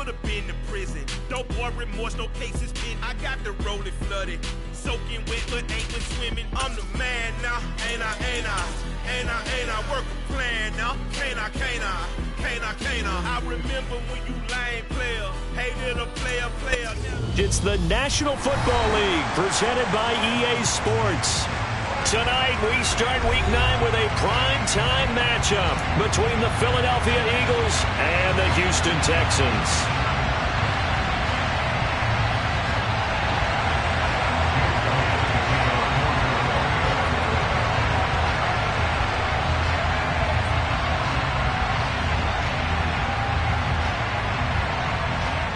should have been to prison. Dope boy remorse, no cases pinned. I got the rolling flooded. Soaking wet, but ain't been swimming. I'm the man now. Ain't I? Work a plan now. Can't I? I remember when you lame player. Hated a player. It's the National Football League presented by EA Sports. Tonight we start Week 9 with a prime-time matchup between the Philadelphia Eagles and the Houston Texans.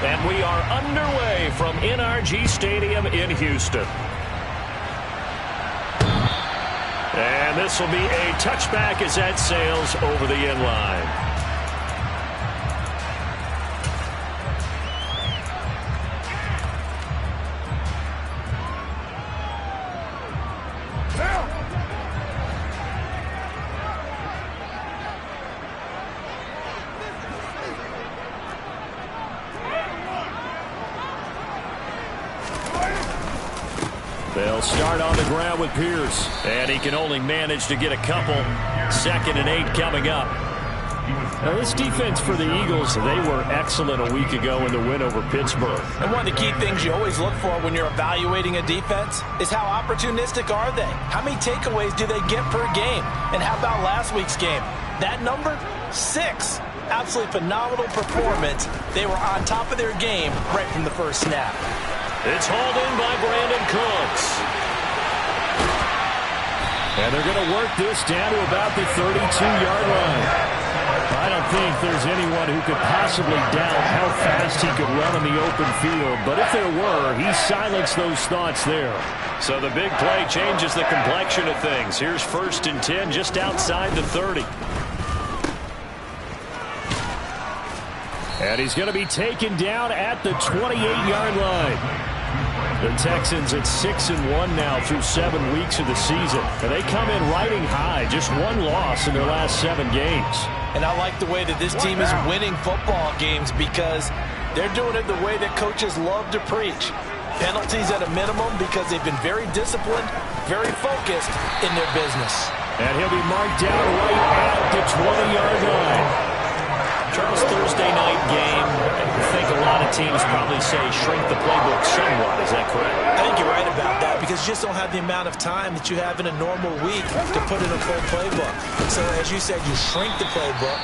And we are underway from NRG Stadium in Houston. And this will be a touchback as that sails over the end line. They'll start on the ground with Pierce. And he can only manage to get a couple. 2nd and 8 coming up. Now, this defense for the Eagles, they were excellent a week ago in the win over Pittsburgh. And one of the key things you always look for when you're evaluating a defense is how opportunistic are they? How many takeaways do they get per game? And how about last week's game? That number? 6. Absolutely phenomenal performance. They were on top of their game right from the first snap. It's hauled in by Brandon Cooks. And they're going to work this down to about the 32-yard line. I don't think there's anyone who could possibly doubt how fast he could run on the open field. But if there were, he silenced those thoughts there. So the big play changes the complexion of things. Here's 1st and 10 just outside the 30. And he's going to be taken down at the 28-yard line. The Texans at 6-1 now through 7 weeks of the season. And they come in riding high, just 1 loss in their last 7 games. And I like the way that this team is winning football games because they're doing it the way that coaches love to preach. Penalties at a minimum because they've been very disciplined, very focused in their business. And he'll be marked down right at the 20-yard line. Charles, Thursday night game, I think a lot of teams probably say shrink the playbook somewhat. Is that correct? I think you're right about that because you just don't have the amount of time that you have in a normal week to put in a full playbook. So as you said, you shrink the playbook,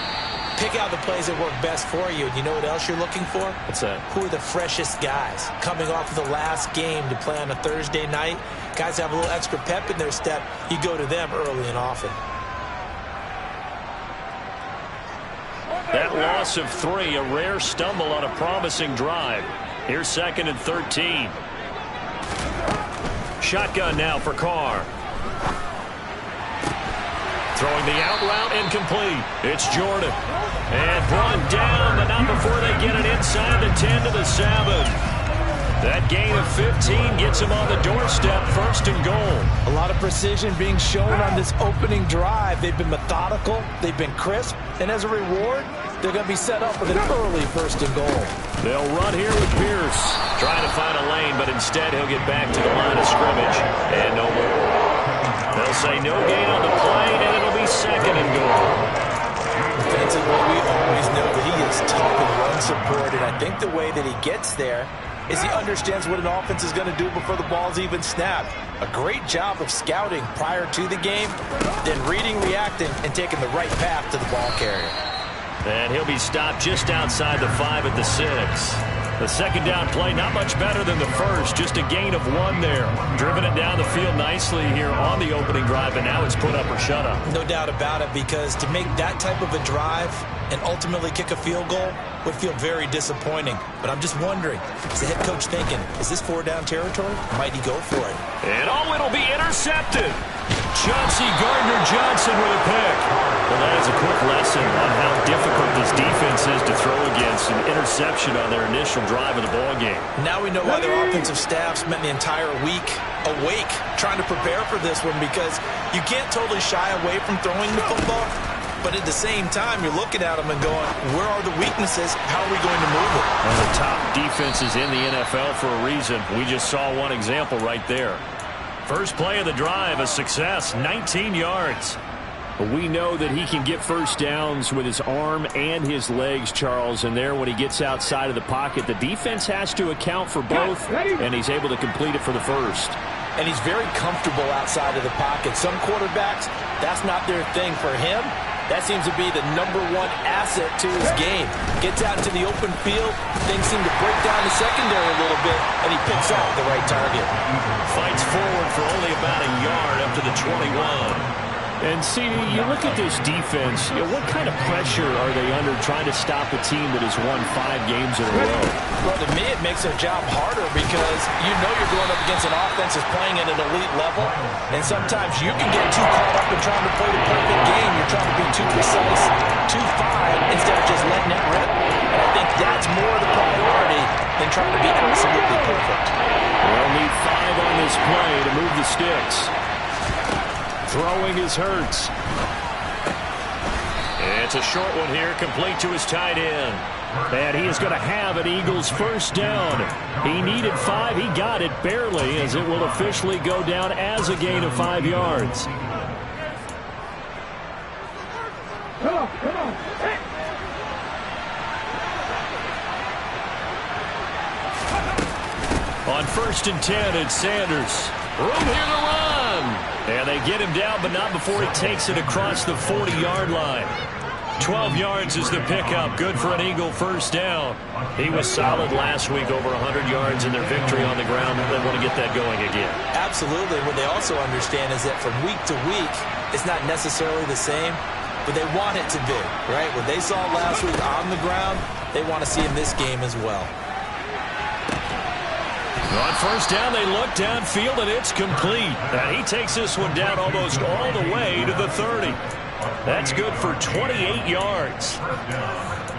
pick out the plays that work best for you. And you know what else you're looking for? What's that? Who are the freshest guys coming off of the last game to play on a Thursday night? Guys have a little extra pep in their step. You go to them early and often. That loss of 3, a rare stumble on a promising drive. Here's 2nd and 13. Shotgun now for Carr. Throwing the out route incomplete. It's Jordan. And brought down, but not before they get it inside the 10 to the 7. That gain of 15 gets him on the doorstep, 1st and goal. A lot of precision being shown on this opening drive. They've been methodical, they've been crisp, and as a reward, they're going to be set up with an early 1st and goal. They'll run here with Pierce. Trying to find a lane, but instead he'll get back to the line of scrimmage. And no more. They'll say no gain on the play, and it'll be 2nd and goal. Defensively, we always know that he is tough and run support, and I think the way that he gets there is he understands what an offense is going to do before the ball's even snapped. A great job of scouting prior to the game, then reading, reacting, and taking the right path to the ball carrier. And he'll be stopped just outside the 5 at the 6. The 2nd down play, not much better than the first. Just a gain of 1 there. Driven it down the field nicely here on the opening drive, and now it's put up or shut up. No doubt about it, because to make that type of a drive and ultimately kick a field goal would feel very disappointing. But I'm just wondering, is the head coach thinking, is this 4-down territory? Might he go for it? And it'll be intercepted. Chauncey Gardner-Johnson with a pick. Well, that is a quick lesson on how difficult this defense is to throw against an interception on their initial drive of the ballgame. Now we know why their offensive staff spent the entire week awake trying to prepare for this one, because you can't totally shy away from throwing the football. But at the same time, you're looking at them and going, where are the weaknesses? How are we going to move it? One of the top defenses in the NFL for a reason. We just saw one example right there. First play of the drive, a success, 19 yards. We know that he can get first downs with his arm and his legs, Charles, and there when he gets outside of the pocket, the defense has to account for both, and he's able to complete it for the first. And he's very comfortable outside of the pocket. Some quarterbacks, that's not their thing. For him, that seems to be the #1 asset to his game. Gets out into the open field, things seem to break down the secondary a little bit, and he picks out the right target. Fights forward for only about a yard up to the 21. And see, you look at this defense, what kind of pressure are they under trying to stop a team that has won 5 games in a row? Well, to me, it makes their job harder because you know you're going up against an offense that's playing at an elite level, and sometimes you can get too caught up in trying to play the perfect game. You're trying to be too precise, too fine, instead of just letting it rip. And I think that's more the priority than trying to be absolutely perfect. They'll need 5 on this play to move the sticks. Throwing is Hurts. It's a short one here, complete to his tight end. And he is going to have an Eagles first down. He needed 5. He got it barely, as it will officially go down as a gain of 5 yards. On 1st and 10, it's Sanders. Room here to run. And they get him down, but not before he takes it across the 40-yard line. 12 yards is the pickup. Good for an Eagle first down. He was solid last week, over 100 yards in their victory on the ground. They want to get that going again. Absolutely. What they also understand is that from week to week, it's not necessarily the same, but they want it to be, right? What they saw last week on the ground, they want to see in this game as well. On first down, they look downfield, and it's complete. And he takes this one down almost all the way to the 30. That's good for 28 yards.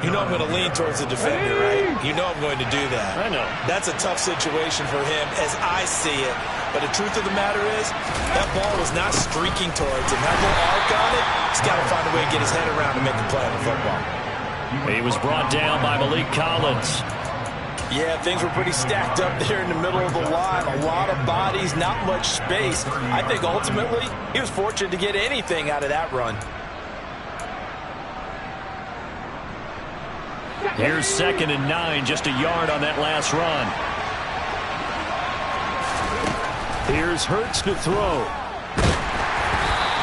You know I'm going to lean towards the defender, right? You know I'm going to do that. I know. That's a tough situation for him as I see it. But the truth of the matter is, that ball was not streaking towards him. That little arc on it, he's got to find a way to get his head around to make a play on the football. He was brought down by Malik Collins. Yeah, things were pretty stacked up there in the middle of the line. A lot of bodies, not much space. I think ultimately he was fortunate to get anything out of that run. Here's 2nd and 9, just a yard on that last run. Here's Hurts to throw.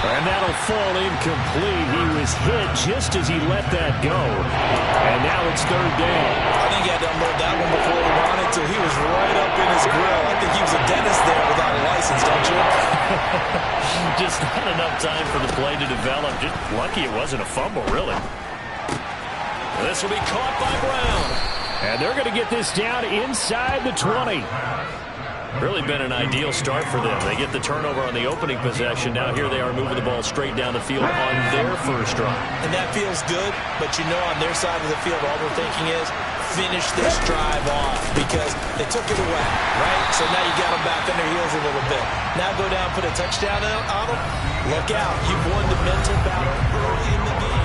And that'll fall incomplete. He was hit just as he let that go. And now it's 3rd down. I think he had to unload that one before he wanted to. He was right up in his grill. I think he was a dentist there without a license, don't you? Just not enough time for the play to develop. Just lucky it wasn't a fumble, really. This will be caught by Brown. And they're going to get this down inside the 20. Really been an ideal start for them. They get the turnover on the opening possession. Now here they are moving the ball straight down the field on their first drive. And that feels good, but you know on their side of the field, all they're thinking is finish this drive off because they took it away, right? So now you got them back on their heels a little bit. Now go down, put a touchdown on them. Look out. You've won the mental battle early in the game.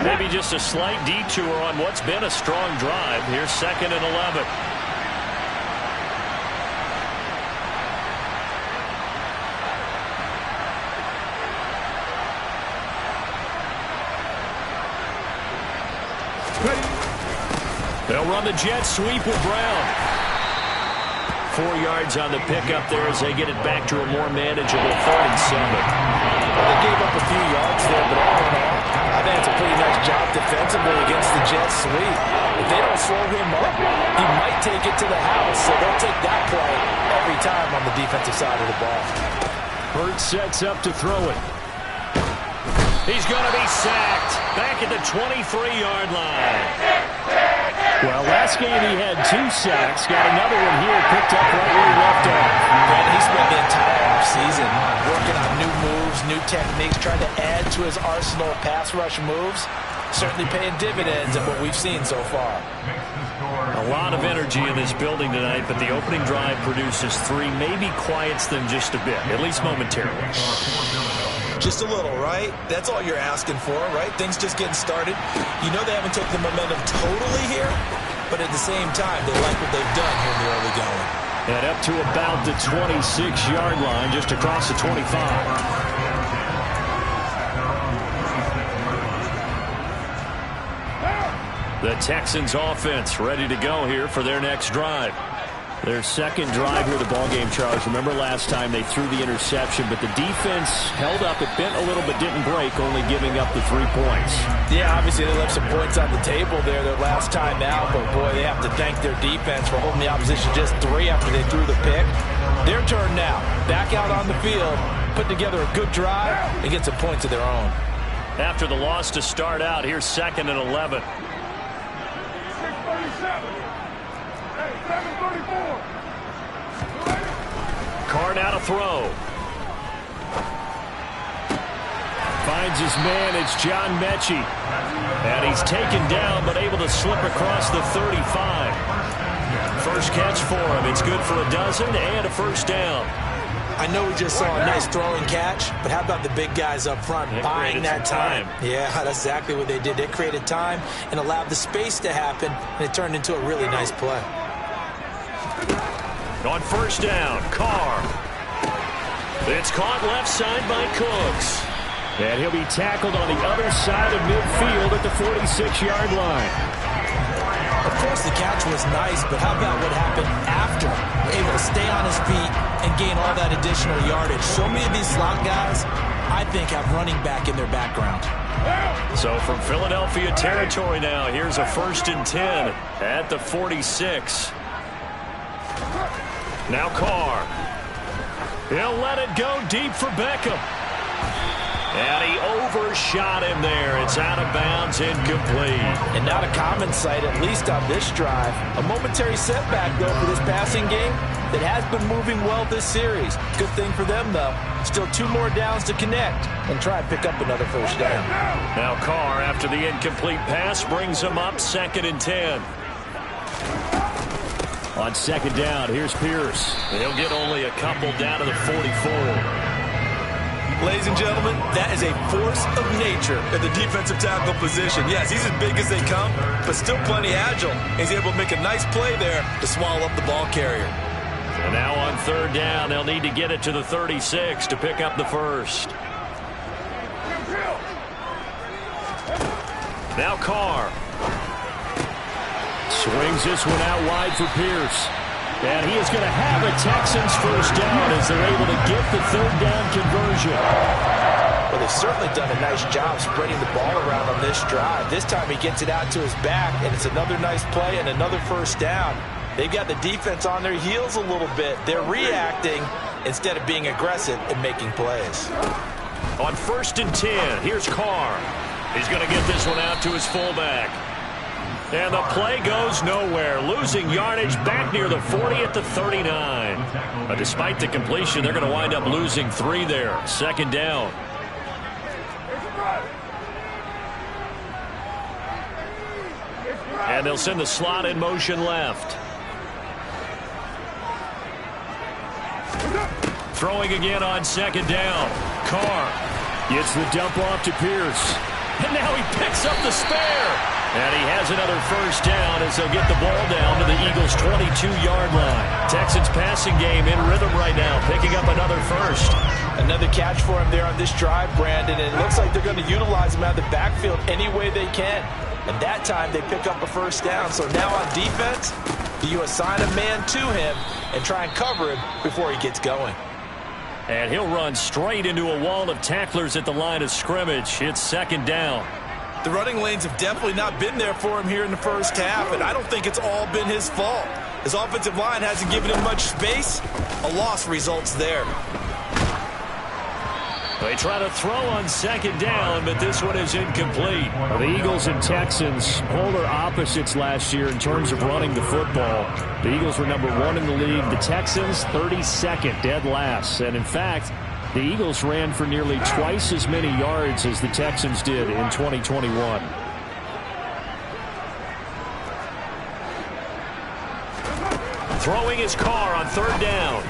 Maybe just a slight detour on what's been a strong drive. Here's 2nd and 11. They'll run the jet sweep with Brown. 4 yards on the pickup there as they get it back to a more manageable 3rd and 7. Well, they gave up a few yards there, but all in all, I think it's a pretty nice job defensively against the jet sweep. If they don't slow him up, he might take it to the house, so they'll take that play every time on the defensive side of the ball. Hurts sets up to throw it. He's going to be sacked back at the 23-yard line. Well, last game he had 2 sacks. Got another one here picked up right where he left off. And he spent the entire offseason working on new moves, new techniques, trying to add to his arsenal of pass rush moves. certainly paying dividends in what we've seen so far. A lot of energy in this building tonight, but the opening drive produces 3, maybe quiets them just a bit, at least momentarily. Just a little, right? That's all you're asking for, right? Things just getting started. You know they haven't taken the momentum totally here, but at the same time, they like what they've done here in the early going. And up to about the 26-yard line, just across the 25. The Texans offense ready to go here for their next drive. Their second drive here of the ballgame, Charles. Remember last time they threw the interception, but the defense held up. It bent a little but didn't break, only giving up the 3 points. Yeah, obviously they left some points on the table there their last time out, but boy, they have to thank their defense for holding the opposition just 3 after they threw the pick. Their turn now. Back out on the field, put together a good drive, and get some points of their own. After the loss to start out, here's 2nd and 11. Carr now to throw. Finds his man. It's John Mechie. And he's taken down, but able to slip across the 35. First catch for him. It's good for a dozen and a first down. I know we just saw a nice throwing catch, but how about the big guys up front buying that time? Yeah, that's exactly what they did. They created time and allowed the space to happen, and it turned into a really nice play. On first down, Carr. It's caught left side by Cooks. And he'll be tackled on the other side of midfield at the 46-yard line. Of course, the catch was nice, but how about what happened after? Able to stay on his feet and gain all that additional yardage. So many of these slot guys, I think, have running back in their background. So from Philadelphia territory now, here's a 1st and 10 at the 46. Now Carr. He'll let it go deep for Beckham. And he overshot him there. It's out of bounds, incomplete. And not a common sight, at least on this drive. A momentary setback, though, for this passing game that has been moving well this series. Good thing for them, though. Still 2 more downs to connect and try and pick up another first down. Now Carr, after the incomplete pass, brings him up 2nd and 10. On 2nd down, here's Pierce. He'll get only a couple down to the 44. Ladies and gentlemen, that is a force of nature at the defensive tackle position. Yes, he's as big as they come, but still plenty agile. He's able to make a nice play there to swallow up the ball carrier. And now on 3rd down, they'll need to get it to the 36 to pick up the first. Now Carr. Swings this one out wide for Pierce. And he is going to have a Texans first down as they're able to get the 3rd down conversion. Well, they've certainly done a nice job spreading the ball around on this drive. This time he gets it out to his back, and it's another nice play and another first down. They've got the defense on their heels a little bit. They're reacting instead of being aggressive and making plays. On 1st and 10, here's Carr. He's going to get this one out to his fullback. And the play goes nowhere, losing yardage back near the 40 at the 39. But despite the completion, they're going to wind up losing 3 there. 2nd down. And they'll send the slot in motion left. Throwing again on 2nd down. Carr gets the dump off to Pierce. And now he picks up the spare. And he has another first down as they'll get the ball down to the Eagles' 22-yard line. Texans passing game in rhythm right now, picking up another first. Another catch for him there on this drive, Brandon, and it looks like they're going to utilize him out of the backfield any way they can. And that time they pick up a first down. So now on defense, you assign a man to him and try and cover him before he gets going. And he'll run straight into a wall of tacklers at the line of scrimmage. It's 2nd down. The running lanes have definitely not been there for him here in the first half, and I don't think it's all been his fault. His offensive line hasn't given him much space. A loss results there. They try to throw on 2nd down, but this one is incomplete. Well, the Eagles and Texans, polar opposites last year in terms of running the football. The Eagles were number 1 in the league. The Texans, 32nd, dead last. And in fact, the Eagles ran for nearly twice as many yards as the Texans did in 2021. Throwing his car on 3rd down.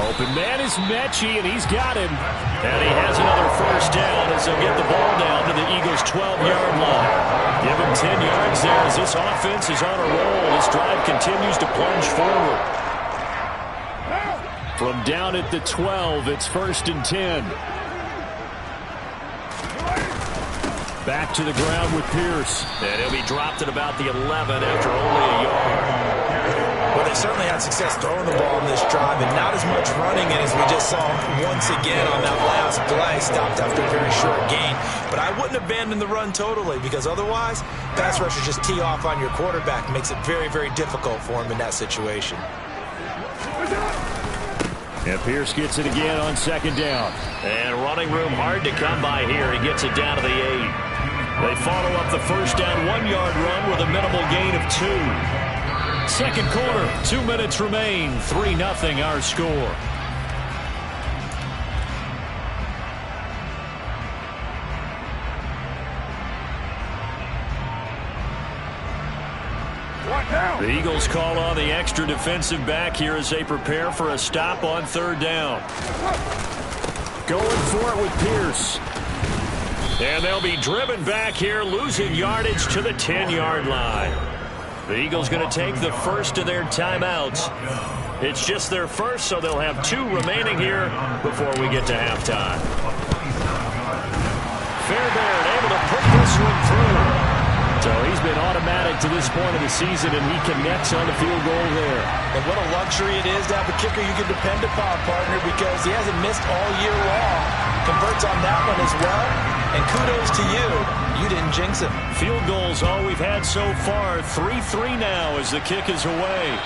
Open man is Mechie, and he's got him. And he has another 1st down as they'll get the ball down to the Eagles' 12-yard line. Give him 10 yards there as this offense is on a roll. This drive continues to plunge forward. From down at the 12, it's 1st and 10. Back to the ground with Pierce. And he'll be dropped at about the 11 after only a yard. Well, they certainly had success throwing the ball in this drive, and not as much running in as we just saw once again on that last play. Stopped after a very short gain. But I wouldn't abandon the run totally, because otherwise, pass rushers just tee off on your quarterback. Makes it very, very difficult for him in that situation. And Pierce gets it again on 2nd down. And running room hard to come by here. He gets it down to the 8. They follow up the 1st down 1-yard run with a minimal gain of 2. 2nd quarter, 2 minutes remain. 3-0 our score. The Eagles call on the extra defensive back here as they prepare for a stop on 3rd down. Going for it with Pierce. And they'll be driven back here, losing yardage to the 10-yard line. The Eagles going to take the first of their timeouts. It's just their first, so they'll have 2 remaining here before we get to halftime. Fairbairn able to put this one through. So he's been automatic to this point of the season, and he connects on the field goal there. And what a luxury it is to have a kicker you can depend upon, partner, because he hasn't missed all year long. Converts on that one as well. And kudos to you. You didn't jinx him. Field goals all we've had so far. 3-3 now as the kick is away.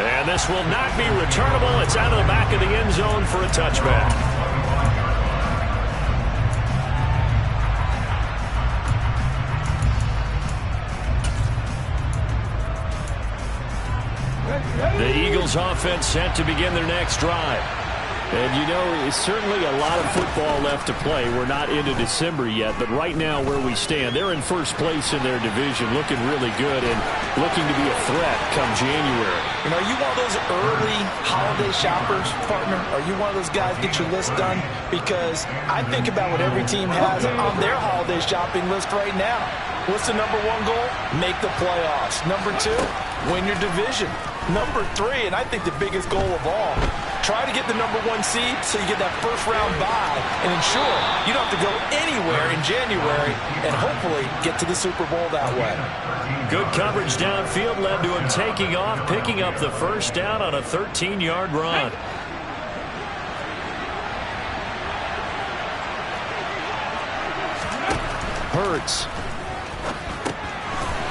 And this will not be returnable. It's out of the back of the end zone for a touchback. The Eagles offense set to begin their next drive. And, you know, it's certainly a lot of football left to play. We're not into December yet, but right now where we stand, they're in 1st place in their division, looking really good and looking to be a threat come January. You know, are you one of those early holiday shoppers, partner? Are you one of those guys get your list done? Because I think about what every team has on their holiday shopping list right now. What's the number 1 goal? Make the playoffs. Number 2, win your division. Number 3, and I think the biggest goal of all, try to get the number 1 seed so you get that first-round bye and ensure you don't have to go anywhere in January and hopefully get to the Super Bowl that way. Good coverage downfield led to him taking off, picking up the 1st down on a 13-yard run. Hurts.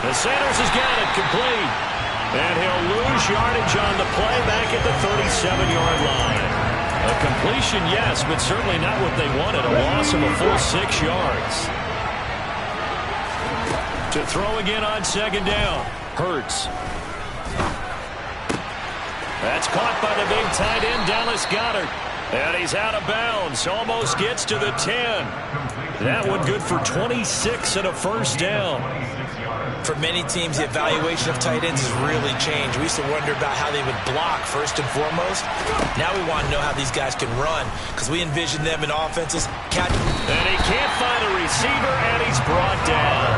The Sanders has got it complete. And he'll lose yardage on the play back at the 37-yard line. A completion, yes, but certainly not what they wanted. A loss of a full 6 yards. To throw again on 2nd down. Hurts. That's caught by the big tight end, Dallas Goedert. And he's out of bounds. Almost gets to the 10. That one good for 26 and a 1st down. For many teams, the evaluation of tight ends has really changed. We used to wonder about how they would block first and foremost. Now we want to know how these guys can run because we envision them in offenses. And he can't find a receiver, and he's brought down.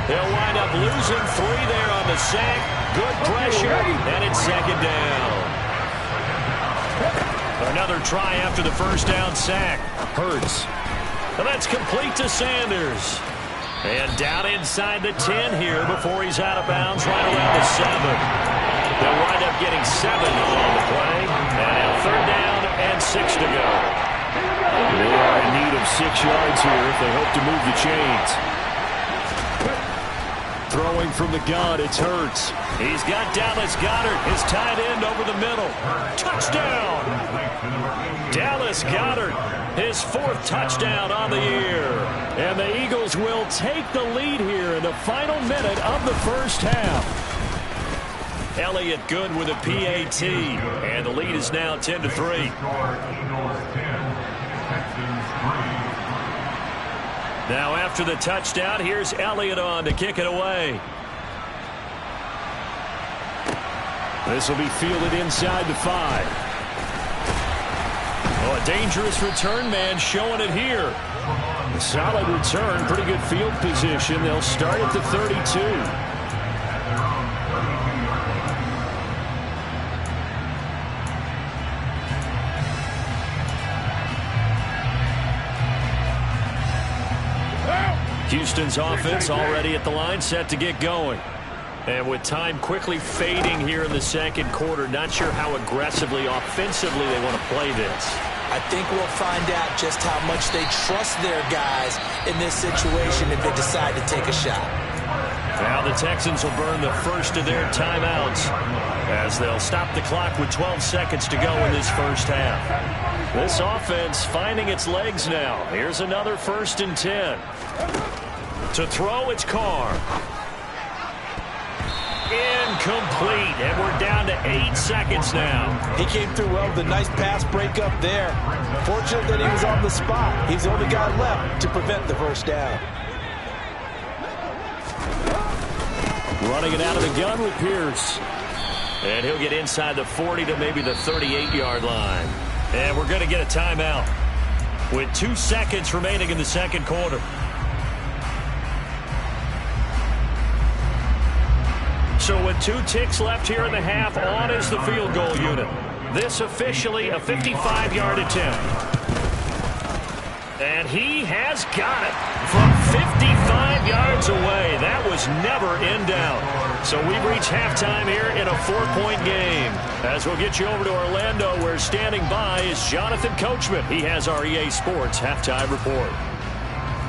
They'll wind up losing 3 there on the sack. Good pressure, and it's 2nd down. Another try after the 1st down sack. Hurts. And that's complete to Sanders. And down inside the 10 here before he's out of bounds right around the 7. They'll wind up getting 7 on the play. And now 3rd down and 6 to go. They are in need of 6 yards here if they hope to move the chains. Throwing from the gun, it's Hurts. He's got Dallas Goedert, his tight end over the middle. Touchdown! Dallas Goedert, his 4th touchdown on the year. And the Eagles will take the lead here in the final minute of the 1st half. Elliott good with a PAT, and the lead is now 10-3. Now after the touchdown, here's Elliott on to kick it away. This will be fielded inside the 5. Oh, a dangerous return man showing it here. A solid return, pretty good field position. They'll start at the 32. Houston's offense already at the line, set to get going. And with time quickly fading here in the second quarter, not sure how aggressively, offensively they want to play this. I think we'll find out just how much they trust their guys in this situation if they decide to take a shot. Now the Texans will burn the first of their timeouts as they'll stop the clock with 12 seconds to go in this first half. This offense finding its legs now. Here's another 1st and 10. To throw, it's Carr. Incomplete, and we're down to 8 seconds now. He came through well with a nice pass breakup there. Fortunate that he was on the spot. He's the only guy left to prevent the first down. Running it out of the gun with Pierce. And he'll get inside the 40 to maybe the 38-yard line. And we're going to get a timeout with 2 seconds remaining in the second quarter. So with 2 ticks left here in the half, on is the field goal unit. This officially a 55-yard attempt. And he has got it from 55 yards away. That was never in doubt. So we've reached halftime here in a 4-point game. As we'll get you over to Orlando, where standing by is Jonathan Coachman. He has our EA Sports halftime report.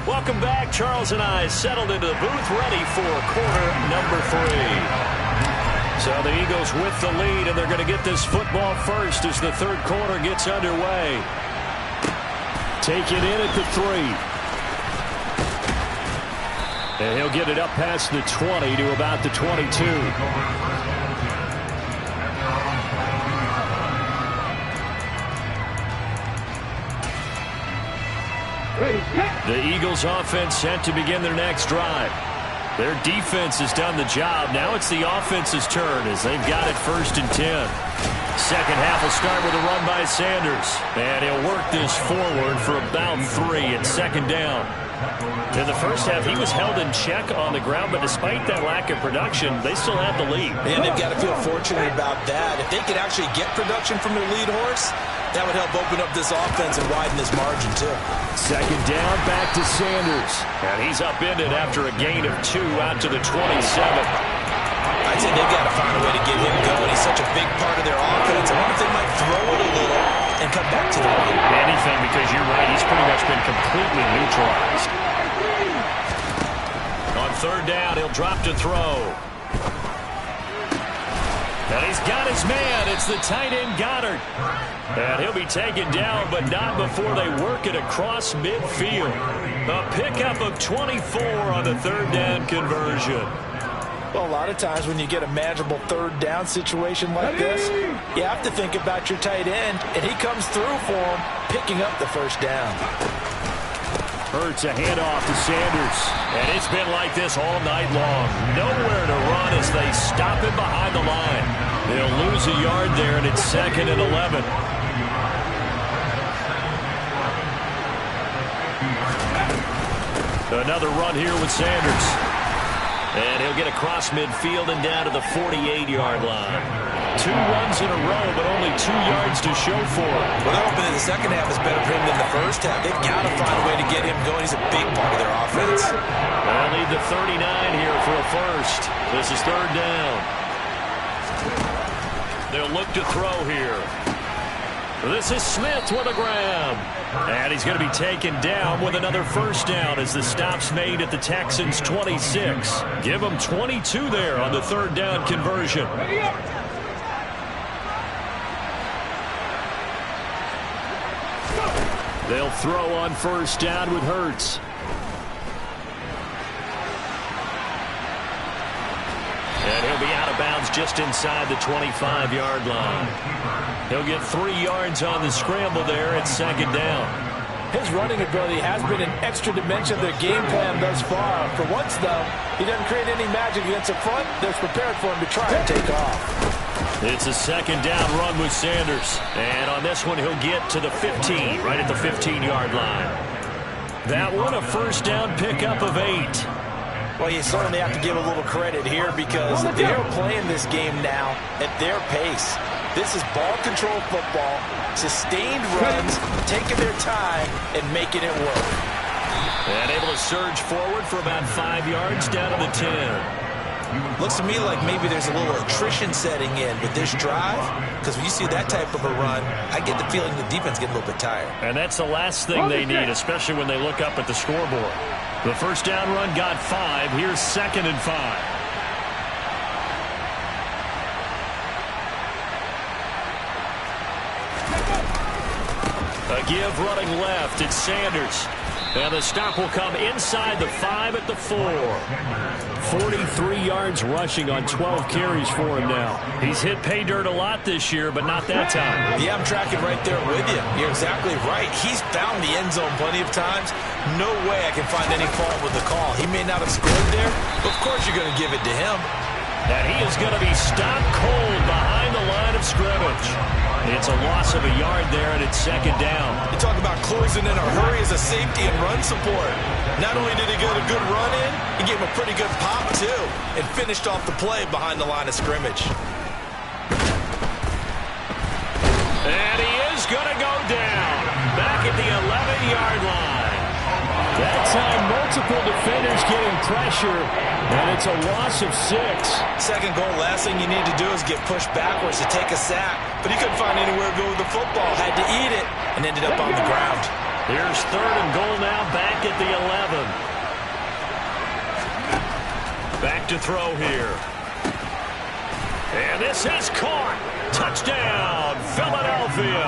Welcome back. Charles and I settled into the booth, ready for quarter number 3. So the Eagles with the lead, and they're going to get this football first as the third quarter gets underway. Take it in at the 3. And he'll get it up past the 20 to about the 22. The Eagles offense set to begin their next drive. Their defense has done the job. Now it's the offense's turn as they've got it 1st and 10. Second half will start with a run by Sanders. And he'll work this forward for about 3 at 2nd down. In the first half, he was held in check on the ground, but despite that lack of production, they still have the lead. And they've got to feel fortunate about that. If they could actually get production from their lead horse, that would help open up this offense and widen this margin, too. Second down, back to Sanders. And he's upended after a gain of 2 out to the 27. I'd say they've got to find a way to get him going. He's such a big part of their offense. I wonder if they might throw it a little and come back to the run. Anything, because you're right, he's pretty much been completely neutralized. On 3rd down, he'll drop to throw. And he's got his man. It's the tight end Goddard. And he'll be taken down, but not before they work it across midfield. A pickup of 24 on the 3rd down conversion. Well, a lot of times when you get a manageable 3rd down situation like this, you have to think about your tight end, and he comes through for him, picking up the 1st down. Hurts a handoff to Sanders. And it's been like this all night long. Nowhere to run as they stop him behind the line. They'll lose a yard there, and it's 2nd and 11. Another run here with Sanders. And he'll get across midfield and down to the 48-yard line. 2 runs in a row, but only 2 yards to show for it. Well, they're hoping that the second half is better for him than the first half. They've got to find a way to get him going. He's a big part of their offense. They'll need the 39 here for a first. This is 3rd down. They'll look to throw here. This is Smith with a grab. And he's going to be taken down with another 1st down as the stop's made at the Texans' 26. Give them 22 there on the 3rd down conversion. They'll throw on 1st down with Hurts. And he'll be out of bounds just inside the 25-yard line. He'll get 3 yards on the scramble there at 2nd down. His running ability has been an extra dimension of their game plan thus far. For once, though, he doesn't create any magic against the front that's prepared for him to try and take off. It's a second down run with Sanders. And on this one, he'll get to the 15, right at the 15-yard line. That one a first down pickup of 8. Well, you certainly have to give a little credit here because they're playing this game now at their pace. This is ball control football, sustained runs, taking their time and making it work. And able to surge forward for about 5 yards down to the 10. Looks to me like maybe there's a little attrition setting in with this drive, because when you see that type of a run, I get the feeling the defense getting a little bit tired. And that's the last thing they need, especially when they look up at the scoreboard. The first down run got 5. Here's 2nd and 5. A give running left. It's Sanders. And the stop will come inside the 5 at the 4. 43 yards rushing on 12 carries for him now. He's hit pay dirt a lot this year, but not that time. Yeah, I'm tracking right there with you. You're exactly right. He's found the end zone plenty of times. No way I can find any fault with the call. He may not have scored there, but of course you're going to give it to him. And he is going to be stopped cold behind the line of scrimmage. It's a loss of a yard there, and it's 2nd down. You talk about closing in a hurry as a safety and run support. Not only did he get a good run in, he gave him a pretty good pop, too, and finished off the play behind the line of scrimmage. And he is going to go down back at the 11-yard line. That time, multiple defenders getting pressure, and it's a loss of 6. Second goal, last thing you need to do is get pushed backwards to take a sack. But he couldn't find anywhere to go with the football. Had to eat it and ended up on the ground. Here's 3rd and goal now back at the 11. Back to throw here. And this is caught. Touchdown, Philadelphia.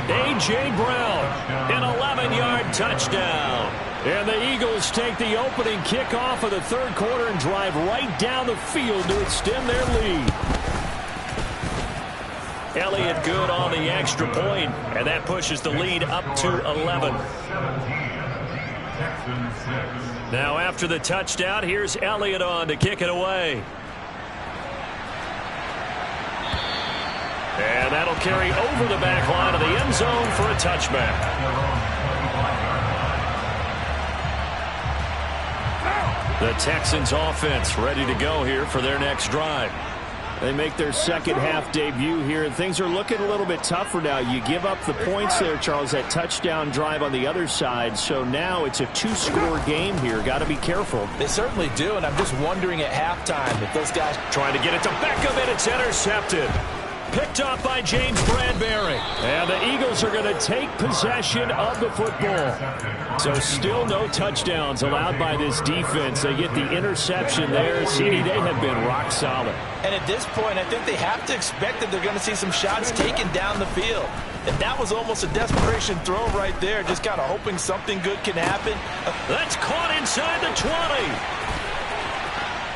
A.J. Brown, an 11-yard touchdown. And the Eagles take the opening kickoff of the 3rd quarter and drive right down the field to extend their lead. Elliott good on the extra point, and that pushes the lead up to 11. Now after the touchdown, here's Elliott on to kick it away. And that'll carry over the back line of the end zone for a touchback. The Texans offense ready to go here for their next drive. They make their second half debut here, and things are looking a little bit tougher now. You give up the points there, Charles, that touchdown drive on the other side. So now it's a 2-score game here. Got to be careful. They certainly do, and I'm just wondering at halftime if those guys trying to get it to Beckham, and it's intercepted. Picked up by James Bradbury. And the Eagles are going to take possession of the football. So still no touchdowns allowed by this defense. They get the interception there. CD, they have been rock solid. And at this point, I think they have to expect that they're going to see some shots taken down the field. And that was almost a desperation throw right there. Just kind of hoping something good can happen. That's caught inside the 20.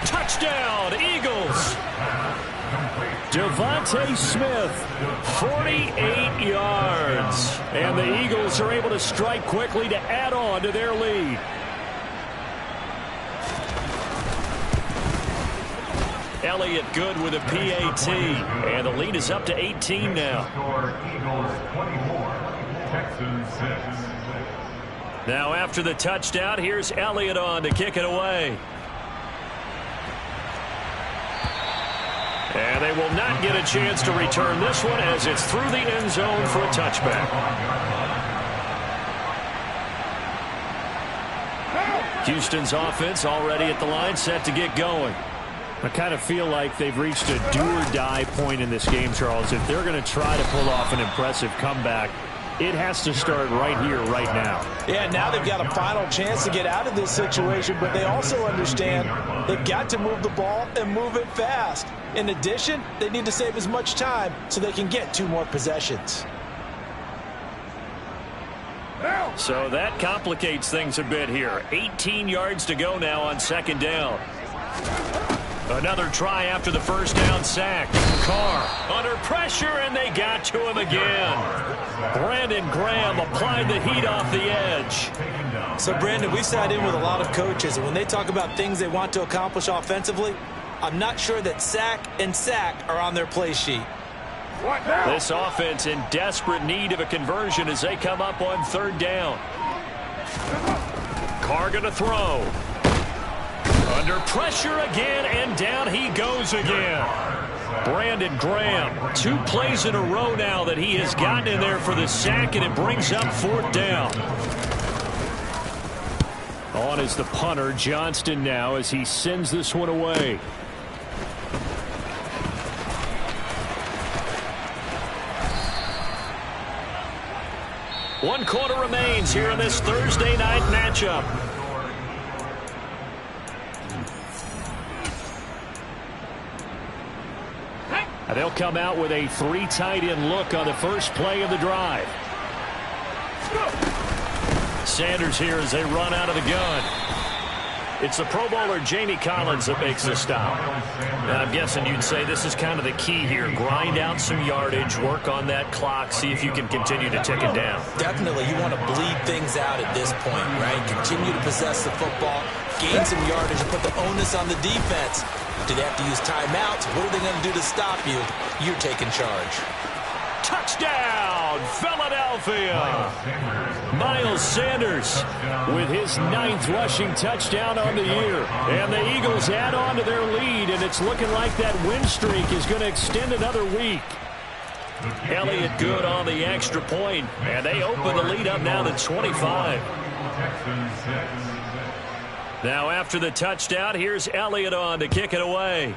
Touchdown, Eagles. Devontae Smith, 48 yards. And the Eagles are able to strike quickly to add on to their lead. Elliott good with a PAT. And the lead is up to 18 now. Now after the touchdown, here's Elliott on to kick it away. And they will not get a chance to return this one as it's through the end zone for a touchback. Houston's offense already at the line, set to get going. I kind of feel like they've reached a do-or-die point in this game, Charles. If they're going to try to pull off an impressive comeback, it has to start right here, right now. Yeah, now they've got a final chance to get out of this situation, but they also understand they've got to move the ball and move it fast. In addition, they need to save as much time so they can get 2 more possessions. So that complicates things a bit here. 18 yards to go now on second down. Another try after the first down sack. Carr under pressure, and they got to him again. Brandon Graham applied the heat off the edge. So, Brandon, we sat in with a lot of coaches, and when they talk about things they want to accomplish offensively, I'm not sure that sack and sack are on their play sheet. This offense in desperate need of a conversion as they come up on 3rd down. Carr going to throw. Under pressure again, and down he goes again. Brandon Graham, 2 plays in a row now that he has gotten in there for the sack, and it brings up 4th down. On is the punter, Johnston, now as he sends this one away. One quarter remains here in this Thursday night matchup. And they'll come out with a 3 tight end look on the first play of the drive. Sanders here as they run out of the gun. It's the Pro Bowler Jamie Collins that makes the stop. And I'm guessing you'd say this is kind of the key here. Grind out some yardage, work on that clock, see if you can continue to tick it down. Definitely. You want to bleed things out at this point, right? Continue to possess the football, gain some yardage, and put the onus on the defense. Do they have to use timeouts? What are they going to do to stop you? You're taking charge. Touchdown, Philadelphia! Miles Sanders with his 9th rushing touchdown on the year. And the Eagles add on to their lead, and it's looking like that win streak is going to extend another week. Elliott good on the extra point, and they open the lead up now to 25. Now after the touchdown, here's Elliott on to kick it away.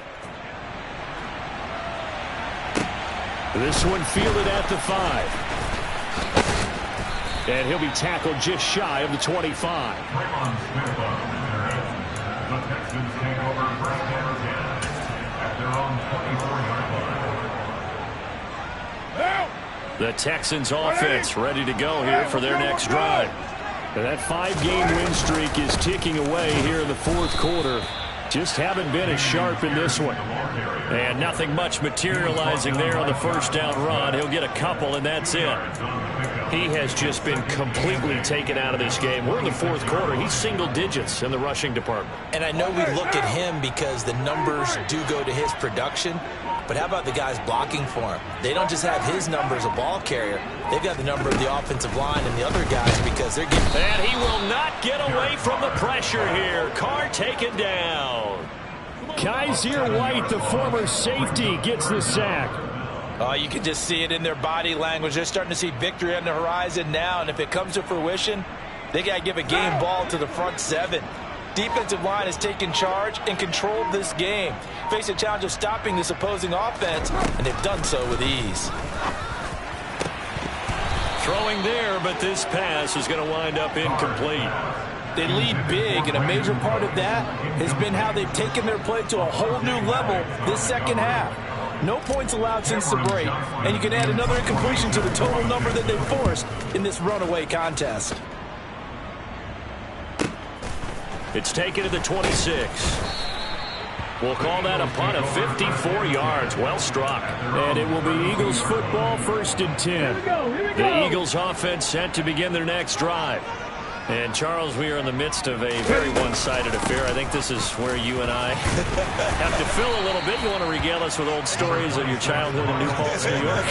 This one fielded at the 5. And he'll be tackled just shy of the 25. The Texans offense ready to go here for their next drive. And that 5-game win streak is ticking away here in the 4th quarter. Just haven't been as sharp in this one. And nothing much materializing there on the first down run. He'll get a couple, and that's it. He has just been completely taken out of this game. We're in the 4th quarter. He's single digits in the rushing department. And I know we look at him because the numbers do go to his production. But how about the guys blocking for him? They don't just have his number as a ball carrier. They've got the number of the offensive line and the other guys because they're getting... And he will not get away from the pressure here. Carr taken down. Kaiser White, the former safety, gets the sack. Oh, you can just see it in their body language. They're starting to see victory on the horizon now. And if it comes to fruition, they got to give a game ball to the front 7. Defensive line has taken charge and controlled this game. Face a challenge of stopping this opposing offense, and they've done so with ease. Throwing there, but this pass is going to wind up incomplete. They lead big, and a major part of that has been how they've taken their play to a whole new level this second half. No points allowed since the break, and you can add another incompletion to the total number that they forced in this runaway contest. It's taken to the 26. We'll call that a punt of 54 yards. Well struck. And it will be Eagles football, 1st and 10. The Eagles offense set to begin their next drive. And, Charles, we are in the midst of a very one-sided affair. I think this is where you and I have to fill a little bit. You want to regale us with old stories of your childhood in New Paltz, New York?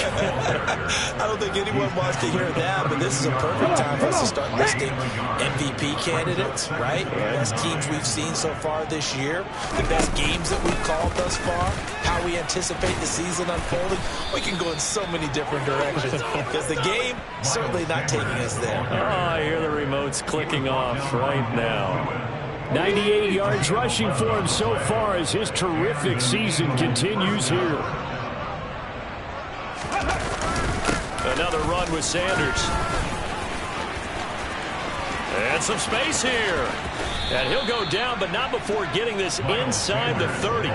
I don't think anyone wants to hear that, but this is a perfect time for us to start listing MVP candidates, right? The best teams we've seen so far this year, the best games that we've called thus far, how we anticipate the season unfolding. We can go in so many different directions because the game certainly not taking us there. Oh, I hear the remotes clicking off right now. 98 yards rushing for him so far as his terrific season continues here. Another run with Sanders. And some space here. And he'll go down, but not before getting this inside the 30.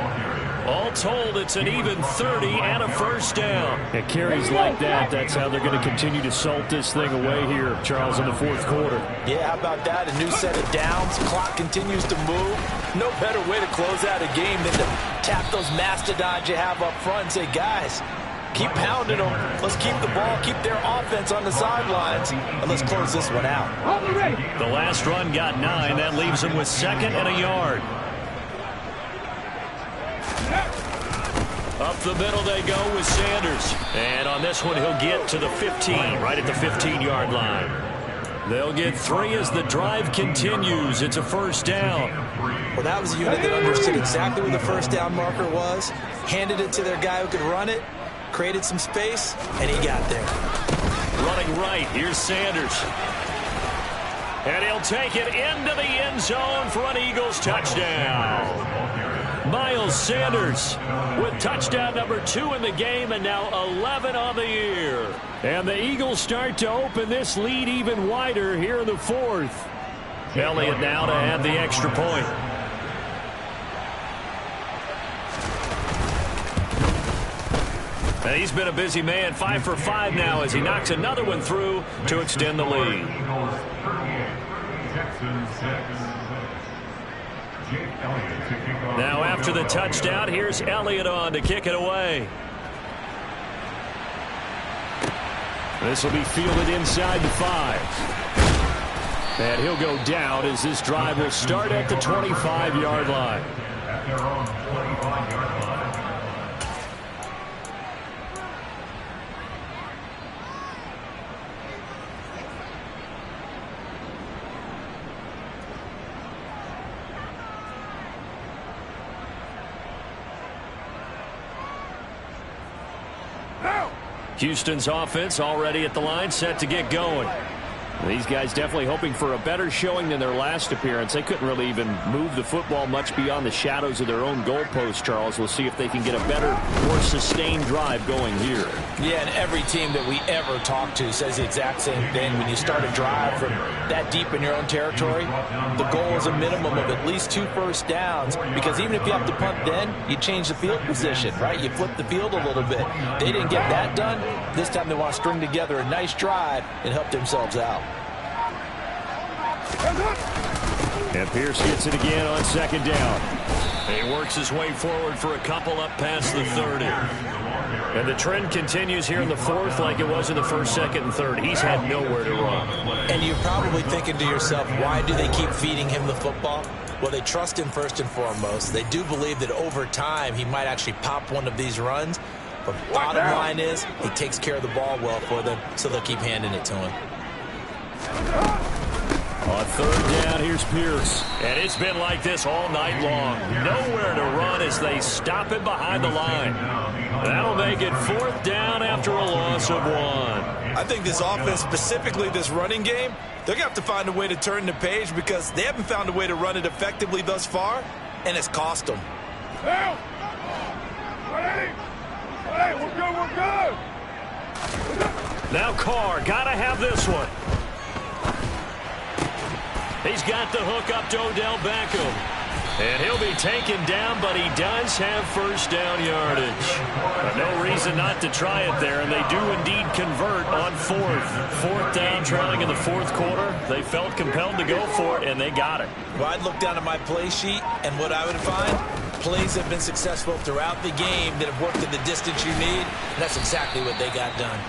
All told, it's an even 30 and a first down. It carries like that. That's how they're going to continue to salt this thing away here, Charles, in the 4th quarter. Yeah, how about that? A new set of downs. Clock continues to move. No better way to close out a game than to tap those mastodons you have up front and say, guys, keep pounding them. Let's keep the ball, keep their offense on the sidelines, and let's close this one out. The last run got 9. That leaves them with 2nd and a yard. Up the middle they go with Sanders. And on this one, he'll get to the 15, right at the 15-yard line. They'll get 3 as the drive continues. It's a first down. Well, that was a unit that understood exactly where the first down marker was, handed it to their guy who could run it, created some space, and he got there. Running right, here's Sanders. And he'll take it into the end zone for an Eagles touchdown. Miles Sanders with touchdown number 2 in the game and now 11 on the year. And the Eagles start to open this lead even wider here in the 4th. Elliott now to add the extra point. And he's been a busy man, 5 for 5 now as he knocks another one through to extend the lead. Now after the touchdown, here's Elliott on to kick it away. This will be fielded inside the 5. And he'll go down as this drive will start at the 25-yard line. At their own 25-yard line. Houston's offense already at the line, set to get going. These guys definitely hoping for a better showing than their last appearance. They couldn't really even move the football much beyond the shadows of their own goalpost, Charles. We'll see if they can get a better, more sustained drive going here. Yeah, and every team that we ever talk to says the exact same thing. When you start a drive from that deep in your own territory, the goal is a minimum of at least 2 first downs, because even if you have to punt then, you change the field position, right? You flip the field a little bit. They didn't get that done. This time they want to string together a nice drive and help themselves out. And Pierce gets it again on 2nd down. He works his way forward for a couple up past the 30. And the trend continues here in the 4th like it was in the 1st, 2nd, and 3rd. He's had nowhere to run. And you're probably thinking to yourself, why do they keep feeding him the football? Well, they trust him first and foremost. They do believe that over time he might actually pop one of these runs. But bottom line is he takes care of the ball well for them, so they'll keep handing it to him. On 3rd down, here's Pierce. And it's been like this all night long. Nowhere to run as they stop him behind the line. That'll make it 4th down after a loss of 1. I think this offense, specifically this running game, they're going to have to find a way to turn the page because they haven't found a way to run it effectively thus far, and it's cost them. Hey, we're good. Now Carr, got to have this one. He's got the hook up to Odell Beckham. And he'll be taken down, but he does have first down yardage. But no reason not to try it there, and they do indeed convert on 4th. 4th down, trailing in the 4th quarter. They felt compelled to go for it, and they got it. Well, I'd look down at my play sheet, and what I would find, plays have been successful throughout the game that have worked in the distance you need, and that's exactly what they got done.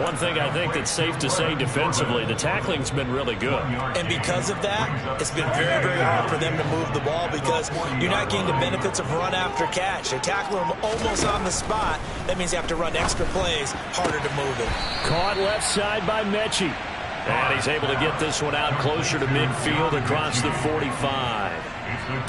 One thing I think that's safe to say defensively, the tackling's been really good. And because of that, it's been very, very hard for them to move the ball because you're not getting the benefits of run after catch. They're tackling them almost on the spot. That means you have to run extra plays, harder to move it. Caught left side by Mechie. And he's able to get this one out closer to midfield across the 45.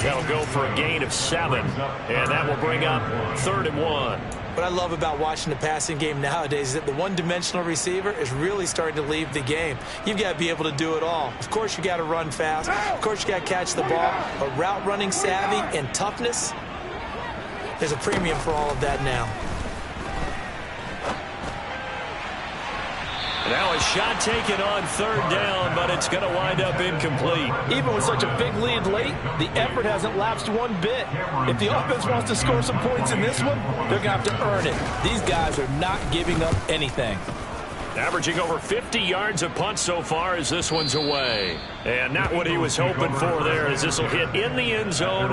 That'll go for a gain of 7. And that will bring up 3rd and 1. What I love about watching the passing game nowadays is that the one-dimensional receiver is really starting to leave the game. You've got to be able to do it all. Of course, you got to run fast. Of course, you got to catch the ball. But route running savvy and toughness, there's a premium for all of that now. Now a shot taken on 3rd down, but it's going to wind up incomplete. Even with such a big lead late, the effort hasn't lapsed one bit. If the offense wants to score some points in this one, they're going to have to earn it. These guys are not giving up anything. Averaging over 50 yards a punt so far as this one's away. And not what he was hoping for there as this will hit in the end zone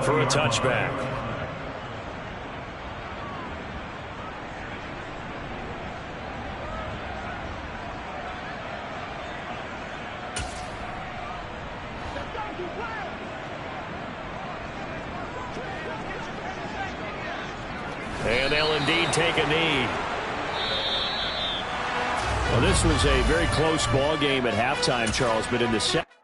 for a touchback. And they'll indeed take a knee. Well, this was a very close ball game at halftime, Charles, but in the second.